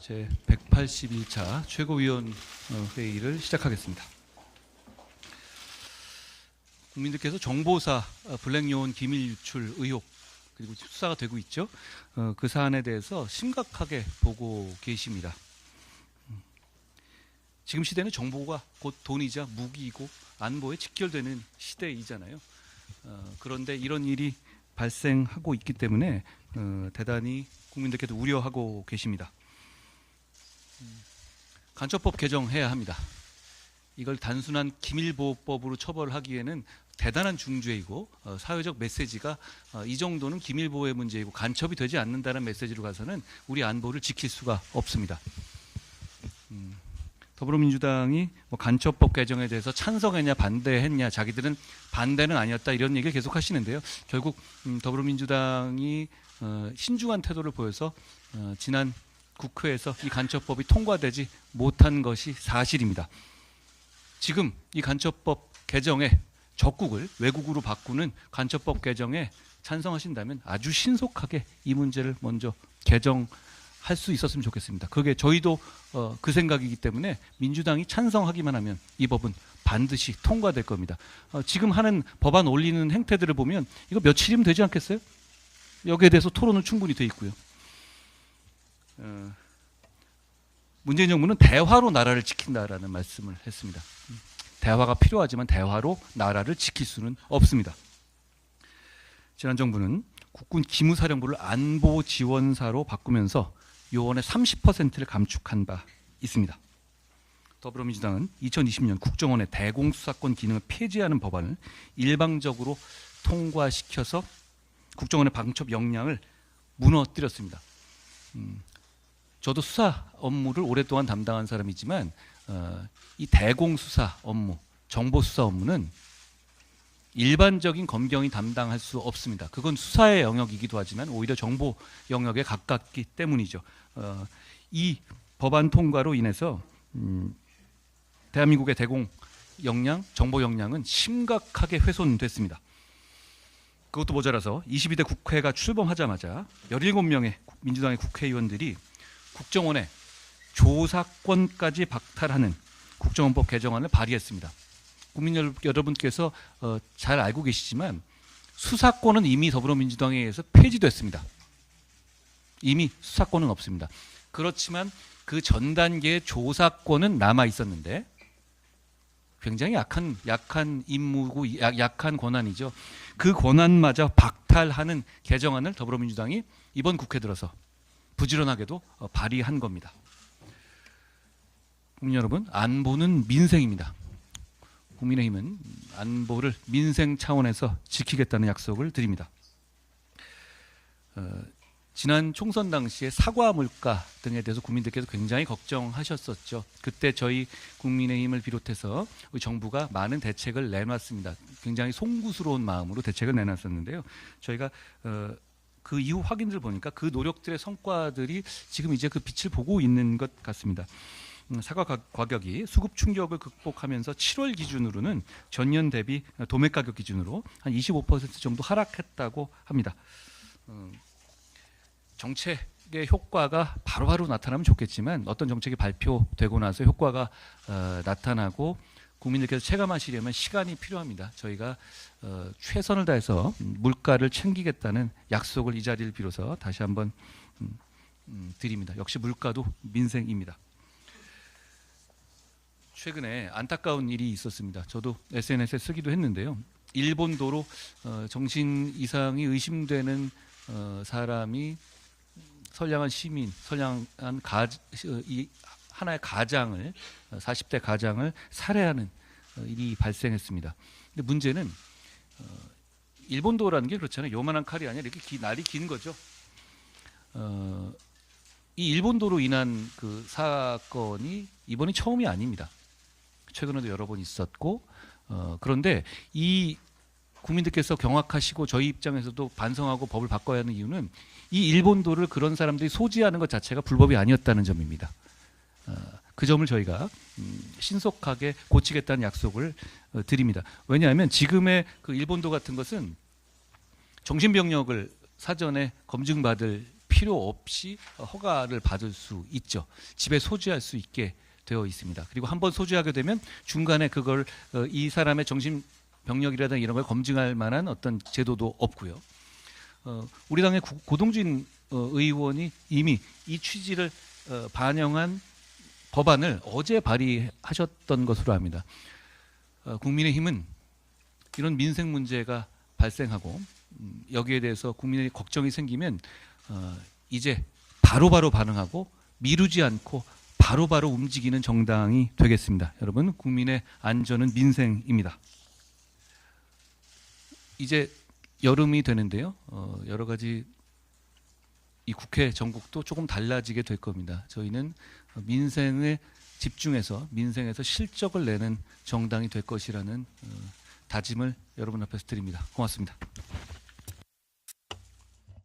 제 181차 최고위원 회의를 시작하겠습니다. 국민들께서 정보사 블랙요원 기밀 유출 의혹 그리고 수사가 되고 있죠. 그 사안에 대해서 심각하게 보고 계십니다. 지금 시대는 정보가 곧 돈이자 무기이고 안보에 직결되는 시대이잖아요. 그런데 이런 일이 발생하고 있기 때문에 대단히 국민들께도 우려하고 계십니다. 간첩법 개정해야 합니다. 이걸 단순한 기밀보호법으로 처벌하기에는 대단한 중죄이고 사회적 메시지가 이 정도는 기밀보호의 문제이고 간첩이 되지 않는다는 메시지로 가서는 우리 안보를 지킬 수가 없습니다. 더불어민주당이 간첩법 개정에 대해서 찬성했냐 반대했냐, 자기들은 반대는 아니었다 이런 얘기를 계속 하시는데요. 결국 더불어민주당이 신중한 태도를 보여서 지난 국회에서 이 간첩법이 통과되지 못한 것이 사실입니다. 지금 이 간첩법 개정에 적국을 외국으로 바꾸는 간첩법 개정에 찬성하신다면 아주 신속하게 이 문제를 먼저 개정할 수 있었으면 좋겠습니다. 그게 저희도 그 생각이기 때문에 민주당이 찬성하기만 하면 이 법은 반드시 통과될 겁니다. 지금 하는 법안 올리는 행태들을 보면 이거 며칠이면 되지 않겠어요? 여기에 대해서 토론은 충분히 돼 있고요. 문재인 정부는 대화로 나라를 지킨다라는 말씀을 했습니다. 대화가 필요하지만 대화로 나라를 지킬 수는 없습니다. 지난 정부는 국군 기무사령부를 안보지원사로 바꾸면서 요원의 30%를 감축한 바 있습니다. 더불어민주당은 2020년 국정원의 대공수사권 기능을 폐지하는 법안을 일방적으로 통과시켜서 국정원의 방첩 역량을 무너뜨렸습니다. 저도 수사 업무를 오랫동안 담당한 사람이지만 이 대공수사 업무, 정보수사 업무는 일반적인 검경이 담당할 수 없습니다. 그건 수사의 영역이기도 하지만 오히려 정보 영역에 가깝기 때문이죠. 이 법안 통과로 인해서 대한민국의 대공 역량, 정보 역량은 심각하게 훼손됐습니다. 그것도 모자라서 22대 국회가 출범하자마자 17명의 민주당의 국회의원들이 국정원의 조사권까지 박탈하는 국정원법 개정안을 발의했습니다. 국민 여러분께서 잘 알고 계시지만 수사권은 이미 더불어민주당에 의해서 폐지됐습니다. 이미 수사권은 없습니다. 그렇지만 그 전 단계의 조사권은 남아 있었는데 굉장히 약한 임무고 약한 권한이죠. 그 권한마저 박탈하는 개정안을 더불어민주당이 이번 국회 들어서 부지런하게도 발의한 겁니다. 국민 여러분, 안보는 민생입니다. 국민의힘은 안보를 민생 차원에서 지키겠다는 약속을 드립니다. 지난 총선 당시에 사과 물가 등에 대해서 국민들께서 굉장히 걱정하셨었죠. 그때 저희 국민의힘을 비롯해서 우리 정부가 많은 대책을 내놨습니다. 굉장히 송구스러운 마음으로 대책을 내놨었는데요. 저희가 그 이후 확인을 보니까 그 노력들의 성과들이 지금 이제 그 빛을 보고 있는 것 같습니다. 사과 가격이 수급 충격을 극복하면서 7월 기준으로는 전년 대비 도매 가격 기준으로 한 25% 정도 하락했다고 합니다. 정책의 효과가 바로바로 나타나면 좋겠지만 어떤 정책이 발표되고 나서 효과가 나타나고 국민들께서 체감하시려면 시간이 필요합니다. 저희가 최선을 다해서 물가를 챙기겠다는 약속을 이 자리를 빌어서 다시 한번 드립니다. 역시 물가도 민생입니다. 최근에 안타까운 일이 있었습니다. 저도 SNS에 쓰기도 했는데요. 일본도로 정신 이상이 의심되는 사람이 선량한 시민, 선량한 하나의 가장을 40대 가장을 살해하는 일이 발생했습니다. 근데 문제는 일본도라는 게 그렇잖아요. 요만한 칼이 아니라 이렇게 날이 긴 거죠. 이 일본도로 인한 그 사건이 이번이 처음이 아닙니다. 최근에도 여러 번 있었고 그런데 이 국민들께서 경악하시고 저희 입장에서도 반성하고 법을 바꿔야 하는 이유는 이 일본도를 그런 사람들이 소지하는 것 자체가 불법이 아니었다는 점입니다. 그 점을 저희가 신속하게 고치겠다는 약속을 드립니다. 왜냐하면 지금의 그 일본도 같은 것은 정신병력을 사전에 검증받을 필요 없이 허가를 받을 수 있죠. 집에 소지할 수 있게 되어 있습니다. 그리고 한번 소지하게 되면 중간에 그걸 이 사람의 정신 병력이라든가 이런 걸 검증할 만한 어떤 제도도 없고요. 우리 당의 고동진 의원이 이미 이 취지를 반영한 법안을 어제 발의하셨던 것으로 압니다. 국민의힘은 이런 민생 문제가 발생하고 여기에 대해서 국민의 걱정이 생기면 이제 바로바로 반응하고 미루지 않고 바로바로 움직이는 정당이 되겠습니다. 여러분, 국민의 안전은 민생입니다. 이제 여름이 되는데요. 여러 가지 이 국회 정국도 조금 달라지게 될 겁니다. 저희는 민생에 집중해서 민생에서 실적을 내는 정당이 될 것이라는 다짐을 여러분 앞에서 드립니다. 고맙습니다.